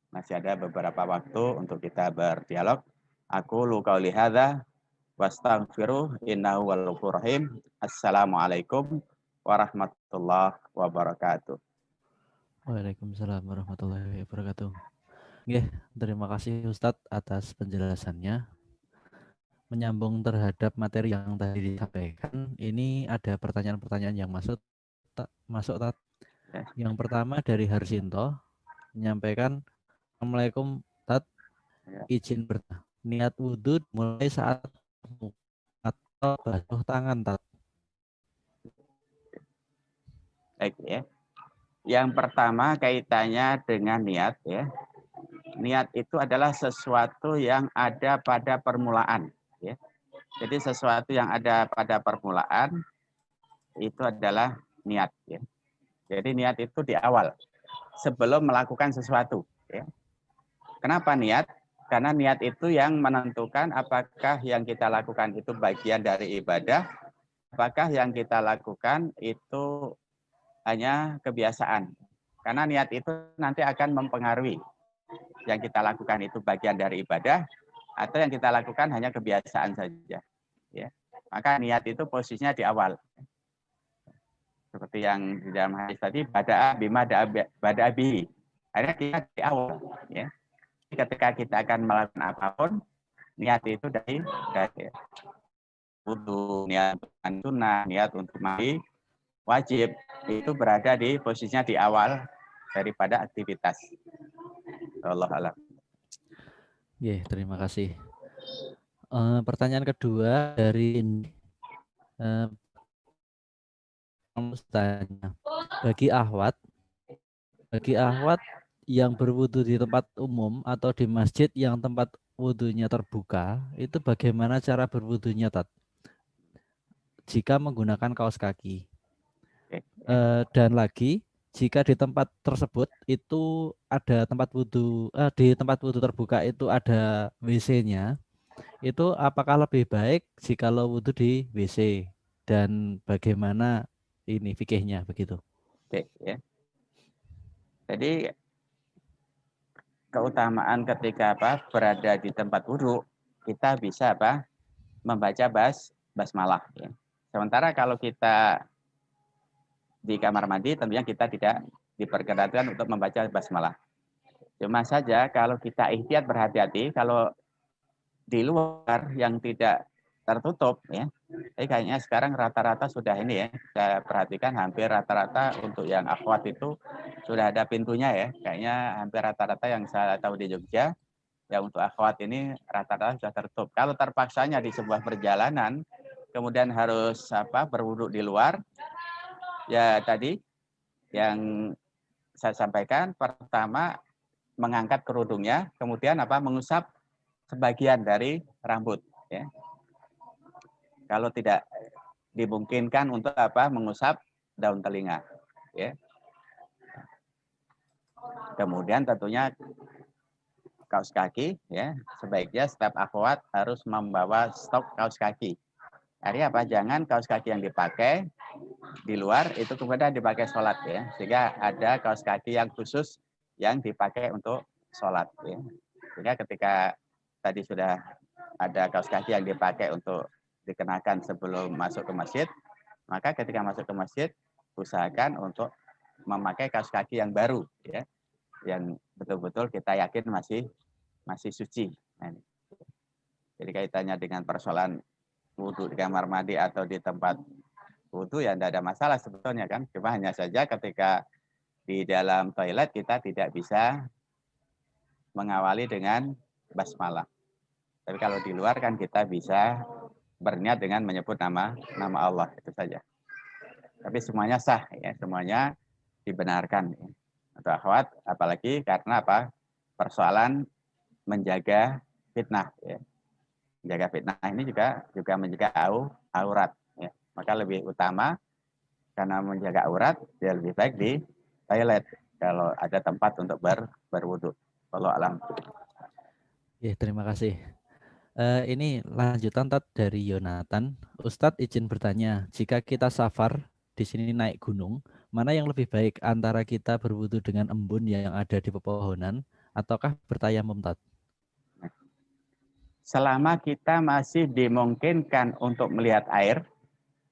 Masih ada beberapa waktu untuk kita berdialog. Aku qauli hadza wastaghfiru innahu wal ghafurur rahim. Assalamualaikum warahmatullahi wabarakatuh. Waalaikumsalam warahmatullahi wabarakatuh. Nggih, terima kasih Ustadz atas penjelasannya. Menyambung terhadap materi yang tadi disampaikan, ini ada pertanyaan-pertanyaan yang masuk Tat. Yang pertama dari Harsinto menyampaikan, Assalamualaikum Tat, izin bertanya. Niat wudhu mulai saat atau basuh tangan Tat? Baik ya. Yang pertama kaitannya dengan niat ya. Niat itu adalah sesuatu yang ada pada permulaan ya. Jadi sesuatu yang ada pada permulaan itu adalah niat ya. Jadi niat itu di awal sebelum melakukan sesuatu ya. Kenapa niat? Karena niat itu yang menentukan apakah yang kita lakukan itu bagian dari ibadah, apakah yang kita lakukan itu hanya kebiasaan. Karena niat itu nanti akan mempengaruhi yang kita lakukan itu bagian dari ibadah atau yang kita lakukan hanya kebiasaan saja. Ya. Maka niat itu posisinya di awal. Seperti yang di dalam hadis tadi, bada'a bima bada'a bihi. Akhirnya kita di awal. Ya. Ketika kita akan melakukan apapun, niat itu dari wudhu, niat untuk sunnah, niat untuk mandi wajib itu berada di posisinya di awal daripada aktivitas. Allah alam. Terima kasih. Pertanyaan kedua dari bagi ahwat yang berwudu di tempat umum atau di masjid yang tempat wudunya terbuka, itu bagaimana cara berwudunya Tat? Jika menggunakan kaos kaki. Dan lagi, jika di tempat tersebut itu ada tempat wudu, di tempat wudu terbuka itu ada WC-nya, itu apakah lebih baik jika wudu di WC? Dan bagaimana ini fikihnya begitu? Oke, ya. Jadi keutamaan ketika berada di tempat wudhu, kita bisa membaca basmalah. Ya. Sementara kalau kita di kamar mandi, tentunya kita tidak diperkenankan untuk membaca basmalah. Cuma saja kalau kita ihtiyat berhati-hati, kalau di luar yang tidak tertutup, ya. Jadi kayaknya sekarang rata-rata sudah ini ya, saya perhatikan hampir rata-rata untuk yang akhwat itu sudah ada pintunya ya. Kayaknya hampir rata-rata yang saya tahu di Jogja, ya untuk akhwat ini rata-rata sudah tertutup. Kalau terpaksanya di sebuah perjalanan, kemudian harus berwudhu di luar, ya tadi yang saya sampaikan, pertama mengangkat kerudungnya, kemudian mengusap sebagian dari rambut. Ya. Kalau tidak dimungkinkan untuk mengusap daun telinga. Ya. Kemudian tentunya kaos kaki, ya sebaiknya setiap akhwat harus membawa stok kaos kaki. Artinya jangan kaos kaki yang dipakai di luar itu kemudian dipakai sholat ya, sehingga ada kaos kaki yang khusus yang dipakai untuk sholat. Ya. Sehingga ketika tadi sudah ada kaos kaki yang dipakai untuk dikenakan sebelum masuk ke masjid, maka ketika masuk ke masjid usahakan untuk memakai kaos kaki yang baru ya, yang betul-betul kita yakin masih suci. Nah, jadi kaitannya dengan persoalan wudhu di kamar mandi atau di tempat wudhu ya tidak ada masalah sebetulnya kan, cuma hanya saja ketika di dalam toilet kita tidak bisa mengawali dengan basmalah. Tapi kalau di luar kan kita bisa berniat dengan menyebut nama Allah, itu saja. Tapi semuanya sah ya, semuanya dibenarkan ya. Untuk akhwat apalagi karena persoalan menjaga fitnah ya. Menjaga fitnah ini juga menjaga aurat ya. Maka lebih utama karena menjaga aurat dia lebih baik di toilet kalau ada tempat untuk berwudu. Wallahu alam. Terima kasih. Ini lanjutan Tat dari Yonatan. Ustadz izin bertanya, jika kita safar di sini naik gunung, mana yang lebih baik antara kita berwudu dengan embun yang ada di pepohonan ataukah bertayamum Tat? Selama kita masih dimungkinkan untuk melihat air,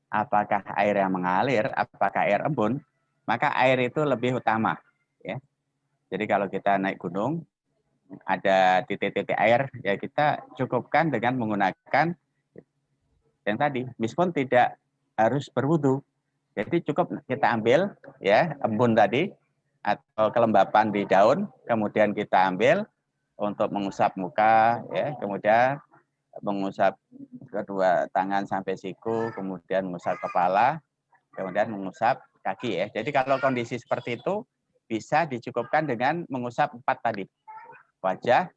apakah air yang mengalir, apakah air embun, maka air itu lebih utama. Ya. Jadi kalau kita naik gunung, ada titik-titik air, ya kita cukupkan dengan menggunakan yang tadi, meskipun tidak harus berwudu. Jadi cukup kita ambil ya embun tadi atau kelembapan di daun, kemudian kita ambil untuk mengusap muka, ya, kemudian mengusap kedua tangan sampai siku, kemudian mengusap kepala, kemudian mengusap kaki ya. Jadi kalau kondisi seperti itu bisa dicukupkan dengan mengusap 4 tadi. Wajah,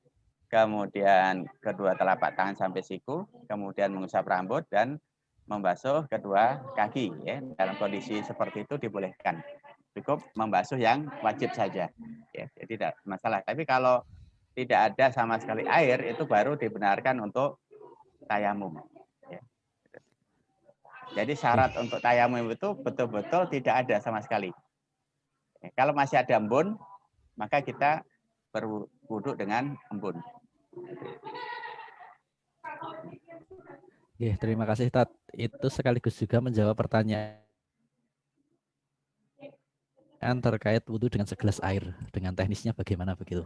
kemudian kedua telapak tangan sampai siku, kemudian mengusap rambut dan membasuh kedua kaki ya. Dalam kondisi seperti itu dibolehkan. Cukup membasuh yang wajib saja. Ya, jadi tidak masalah. Tapi kalau tidak ada sama sekali air itu baru dibenarkan untuk tayamum. Ya. Jadi syarat untuk tayamum itu betul-betul tidak ada sama sekali. Ya, kalau masih ada embun, maka kita berwuduk dengan embun. Oke, terima kasih Tat. Itu sekaligus juga menjawab pertanyaan terkait wudhu dengan segelas air, dengan teknisnya bagaimana begitu.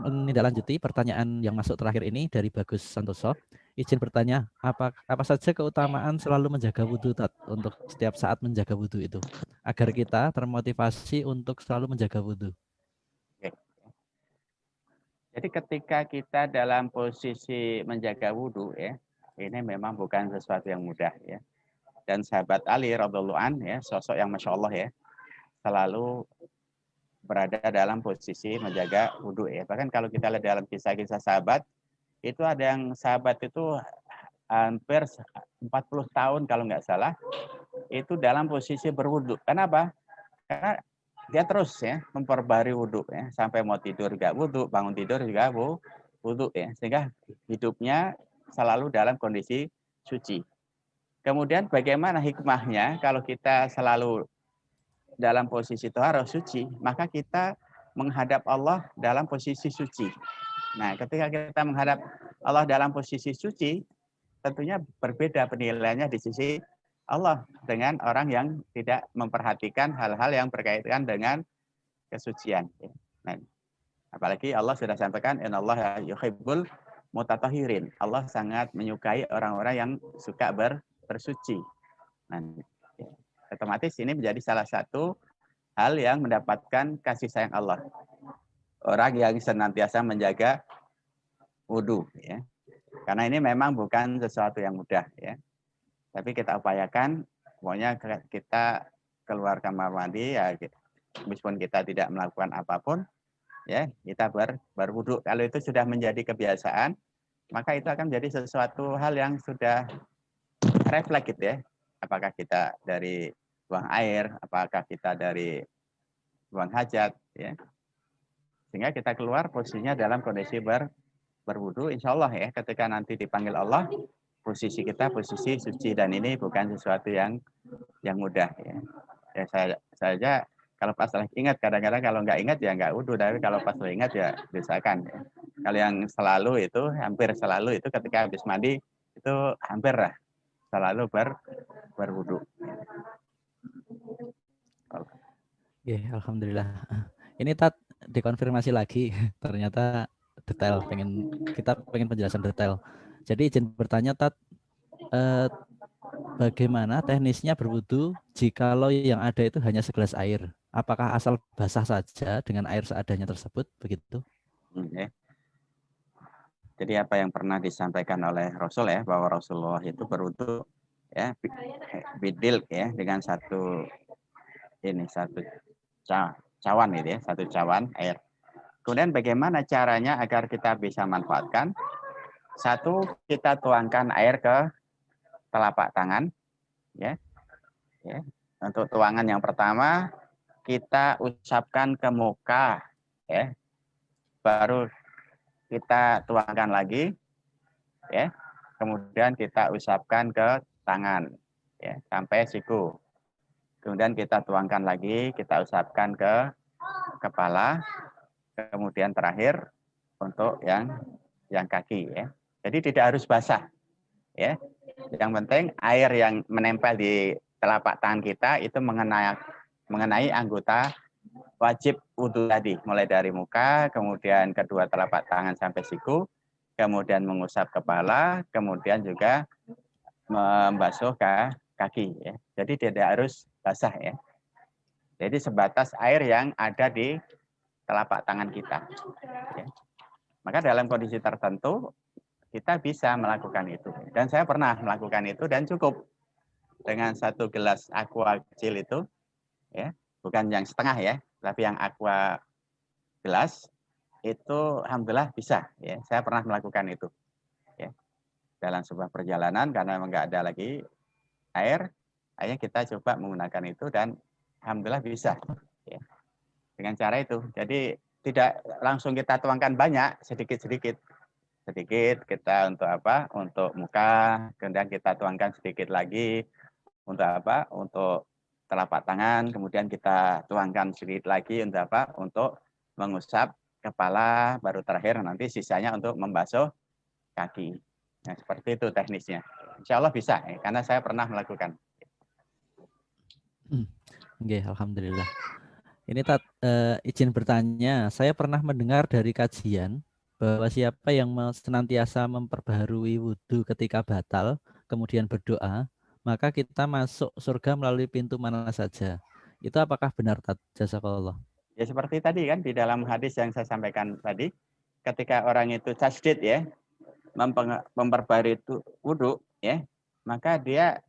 Menindaklanjuti pertanyaan yang masuk terakhir ini dari Bagus Santoso. Izin bertanya, apa saja keutamaan selalu menjaga wudhu Tat, untuk setiap saat menjaga wudhu itu, agar kita termotivasi untuk selalu menjaga wudhu. Oke. Jadi ketika kita dalam posisi menjaga wudhu ya, ini memang bukan sesuatu yang mudah ya. Dan sahabat Ali radhiallahu an ya, sosok yang masya Allah ya, selalu berada dalam posisi menjaga wudhu ya. Bahkan kalau kita lihat dalam kisah-kisah sahabat, itu ada yang sahabat itu hampir 40 tahun kalau nggak salah, itu dalam posisi berwudhu. Kenapa? Karena dia terus ya memperbarui wudhu ya, sampai mau tidur juga wudhu, bangun tidur juga wudhu ya, sehingga hidupnya selalu dalam kondisi suci. Kemudian bagaimana hikmahnya kalau kita selalu dalam posisi taharah suci, maka kita menghadap Allah dalam posisi suci. Nah, ketika kita menghadap Allah dalam posisi suci, tentunya berbeda penilaiannya di sisi Allah dengan orang yang tidak memperhatikan hal-hal yang berkaitan dengan kesucian. Nah, apalagi Allah sudah sampaikan, innallaha yuhibbul mutatahhirin. Allah sangat menyukai orang-orang yang suka bersuci. Nah, otomatis ini menjadi salah satu hal yang mendapatkan kasih sayang Allah. Orang yang senantiasa menjaga wudhu ya. Karena ini memang bukan sesuatu yang mudah ya. Tapi kita upayakan, pokoknya kita keluar kamar mandi ya, meskipun kita tidak melakukan apapun, ya kita berwudhu. Kalau itu sudah menjadi kebiasaan, maka itu akan menjadi sesuatu hal yang sudah refleks gitu ya. Apakah kita dari buang air, apakah kita dari buang hajat, ya. Sehingga kita keluar posisinya dalam kondisi berwudhu, insya Allah ya, ketika nanti dipanggil Allah, posisi kita posisi suci, dan ini bukan sesuatu yang mudah ya. Ya saya kalau pas lagi ingat, kadang-kadang kalau nggak ingat ya nggak wudhu, tapi kalau pas lagi ingat ya biasakan ya. Kalau yang selalu itu, hampir selalu itu ketika habis mandi itu hampir lah selalu berwudhu. Ya, alhamdulillah. Ini Tat dikonfirmasi lagi, ternyata detail. Kita pengen penjelasan detail. Jadi izin bertanya Tat, bagaimana teknisnya berwudu jikalau yang ada itu hanya segelas air? Apakah asal basah saja dengan air seadanya tersebut begitu? Ya. Jadi apa yang pernah disampaikan oleh Rasul ya, bahwa Rasulullah itu berwudu ya bidil ya, dengan satu cawan gitu ya, satu cawan air. Kemudian bagaimana caranya agar kita bisa manfaatkan? Satu, kita tuangkan air ke telapak tangan ya. Ya. Untuk tuangan yang pertama kita usapkan ke muka ya. Baru kita tuangkan lagi ya. Kemudian kita usapkan ke tangan, ya, sampai siku. Kemudian kita tuangkan lagi, kita usapkan ke kepala. Kemudian terakhir untuk yang kaki, ya. Jadi tidak harus basah, ya. Yang penting air yang menempel di telapak tangan kita itu mengenai anggota wajib wudhu tadi, mulai dari muka, kemudian kedua telapak tangan sampai siku, kemudian mengusap kepala, kemudian juga membasuh kaki, ya. Jadi tidak harus basah, ya. Jadi sebatas air yang ada di telapak tangan kita, ya. Maka dalam kondisi tertentu kita bisa melakukan itu. Dan saya pernah melakukan itu dan cukup dengan 1 gelas aqua kecil itu, ya, bukan yang setengah, ya, tapi yang aqua gelas itu alhamdulillah bisa, ya. Saya pernah melakukan itu, ya, dalam sebuah perjalanan karena memang nggak ada lagi air, akhirnya kita coba menggunakan itu dan alhamdulillah bisa, ya, dengan cara itu. Jadi tidak langsung kita tuangkan banyak, sedikit-sedikit. Sedikit kita untuk apa? Untuk muka, kemudian kita tuangkan sedikit lagi untuk apa? Untuk telapak tangan, kemudian kita tuangkan sedikit lagi untuk apa? Untuk mengusap kepala, baru terakhir nanti sisanya untuk membasuh kaki. Nah, seperti itu teknisnya. Insya Allah bisa, ya, karena saya pernah melakukan. Oke, alhamdulillah. Ini izin bertanya, saya pernah mendengar dari kajian bahwa siapa yang senantiasa memperbaharui wudhu ketika batal, kemudian berdoa, maka kita masuk surga melalui pintu mana saja. Itu apakah benar, Tat? Jazakallah. Ya seperti tadi kan di dalam hadis yang saya sampaikan tadi, ketika orang itu tajdid, ya, memperbarui itu wudhu, ya, maka dia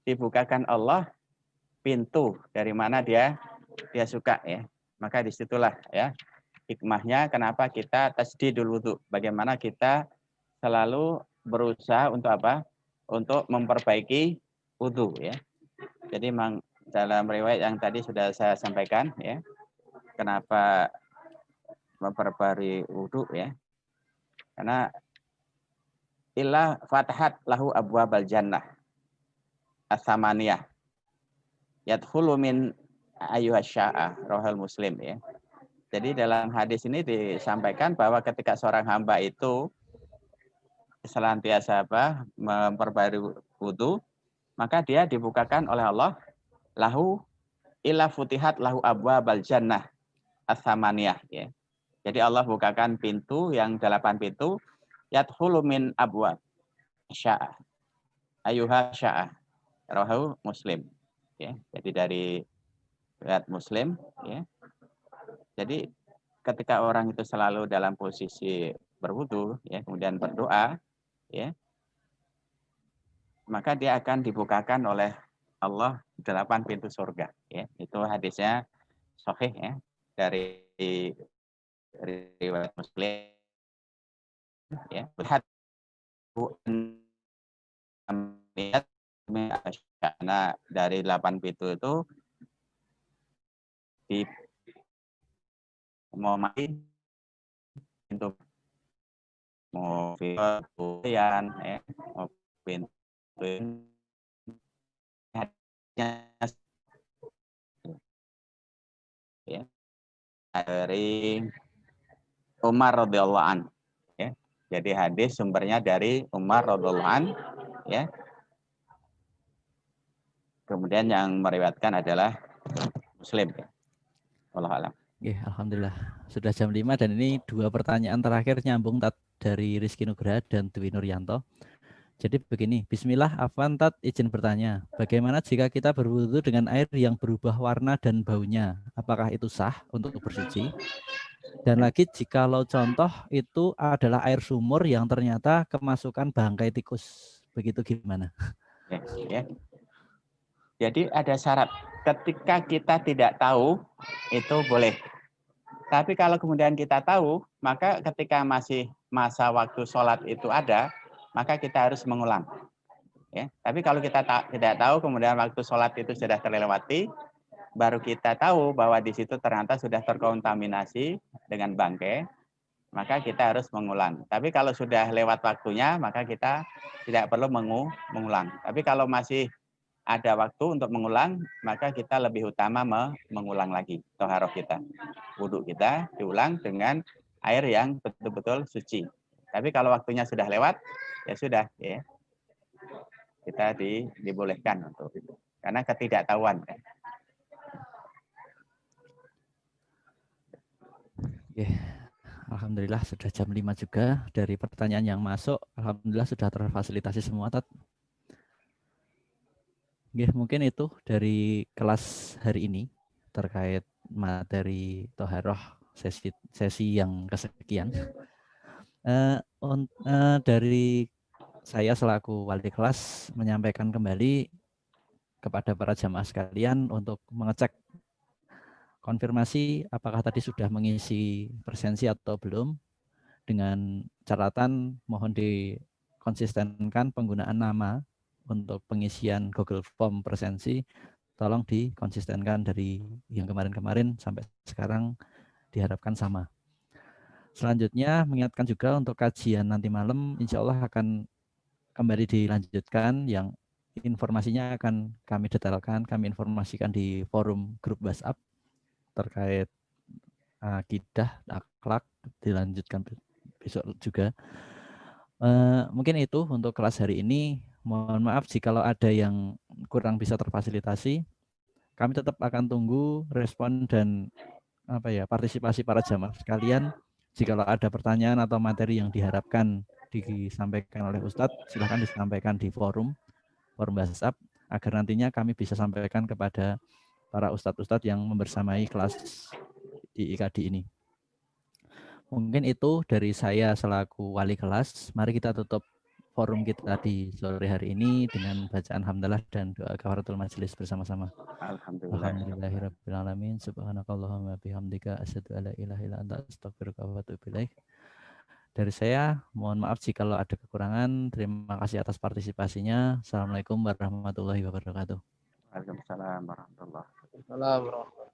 dibukakan Allah pintu dari mana dia suka, ya. Maka disitulah, ya, hikmahnya kenapa kita tasdidul wudhu. Bagaimana kita selalu berusaha untuk apa? Untuk memperbaiki wudhu, ya. Jadi memang dalam riwayat yang tadi sudah saya sampaikan, ya, kenapa memperbarui wudhu, ya. Karena illa fatahat lahu abwabal jannah as-samaniyah yadkhulu min ayyuhasya'a, rohal Muslim, ya. Jadi dalam hadis ini disampaikan bahwa ketika seorang hamba itu senantiasa apa? Memperbarui wudu, maka dia dibukakan oleh Allah lahu illa futihat lahu abwabal jannah as-samaniyah, ya. Jadi Allah bukakan pintu yang 8 pintu, yadkhulu min abwab sya'a ayyuha sya'a, rohal Muslim, ya. Jadi dari riwayat Muslim, ya. Jadi ketika orang itu selalu dalam posisi berwudu, ya, kemudian berdoa, ya, maka dia akan dibukakan oleh Allah 8 pintu surga, ya. Itu hadisnya sahih, ya, dari riwayat Muslim, ya. Karena dari 8 pintu itu di mau main pintu mau ya, mau pintu ya, dari Umar radhiyallahu an, ya. Jadi hadis sumbernya dari Umar radhiyallahu an, ya. Kemudian yang meriwayatkan adalah Muslim, ya. Wallahu a'lam. Oke, alhamdulillah. Sudah jam 5 dan ini 2 pertanyaan terakhir nyambung, Tat, dari Rizky Nugraha dan Dwi Nuryanto. Jadi begini, bismillah, afwan, Tat, izin bertanya. Bagaimana jika kita berwudu dengan air yang berubah warna dan baunya? Apakah itu sah untuk bersuci? Dan lagi jikalau contoh itu adalah air sumur yang ternyata kemasukan bangkai tikus. Begitu gimana? Ya. Jadi ada syarat. Ketika kita tidak tahu, itu boleh. Tapi kalau kemudian kita tahu, maka ketika masih masa waktu sholat itu ada, maka kita harus mengulang. Ya. Tapi kalau kita tidak tahu, kemudian waktu sholat itu sudah terlewati, baru kita tahu bahwa di situ ternyata sudah terkontaminasi dengan bangkai, maka kita harus mengulang. Tapi kalau sudah lewat waktunya, maka kita tidak perlu mengulang. Tapi kalau masih ada waktu untuk mengulang, maka kita lebih utama mengulang lagi toharoh kita. Wudhu kita diulang dengan air yang betul-betul suci. Tapi kalau waktunya sudah lewat, ya sudah, ya kita dibolehkan untuk itu. Karena ketidaktahuan. Oke. Alhamdulillah sudah jam 5 juga. Dari pertanyaan yang masuk, alhamdulillah sudah terfasilitasi semua, Tat. Oke, mungkin itu dari kelas hari ini terkait materi toharoh sesi yang kesekian. Dari saya selaku wali kelas menyampaikan kembali kepada para jamaah sekalian untuk mengecek konfirmasi apakah tadi sudah mengisi presensi atau belum, dengan catatan mohon dikonsistenkan penggunaan nama untuk pengisian Google Form presensi, tolong dikonsistenkan dari yang kemarin-kemarin sampai sekarang, diharapkan sama. Selanjutnya mengingatkan juga untuk kajian nanti malam insya Allah akan kembali dilanjutkan, yang informasinya akan kami detailkan, kami informasikan di forum grup WhatsApp terkait akidah, akhlak, dilanjutkan besok juga. Mungkin itu untuk kelas hari ini. Mohon maaf jikalau ada yang kurang bisa terfasilitasi. Kami tetap akan tunggu respon dan partisipasi para jamaah sekalian. Jikalau ada pertanyaan atau materi yang diharapkan disampaikan oleh Ustadz, silahkan disampaikan di forum WhatsApp agar nantinya kami bisa sampaikan kepada para ustadz-ustadz yang membersamai kelas di IKD ini. Mungkin itu dari saya selaku wali kelas. Mari kita tutup forum kita di sore hari ini dengan bacaan hamdalah dan doa kafaratul majelis bersama-sama. Alhamdulillahirabbil alamin. Subhanakallahumma bihamdika asyhadu alla ilaha illa anta astaghfiruka wa atubu ilaik. Dari saya, mohon maaf jika ada kekurangan. Terima kasih atas partisipasinya. Assalamualaikum warahmatullahi wabarakatuh. Waalaikumsalam warahmatullahi wabarakatuh.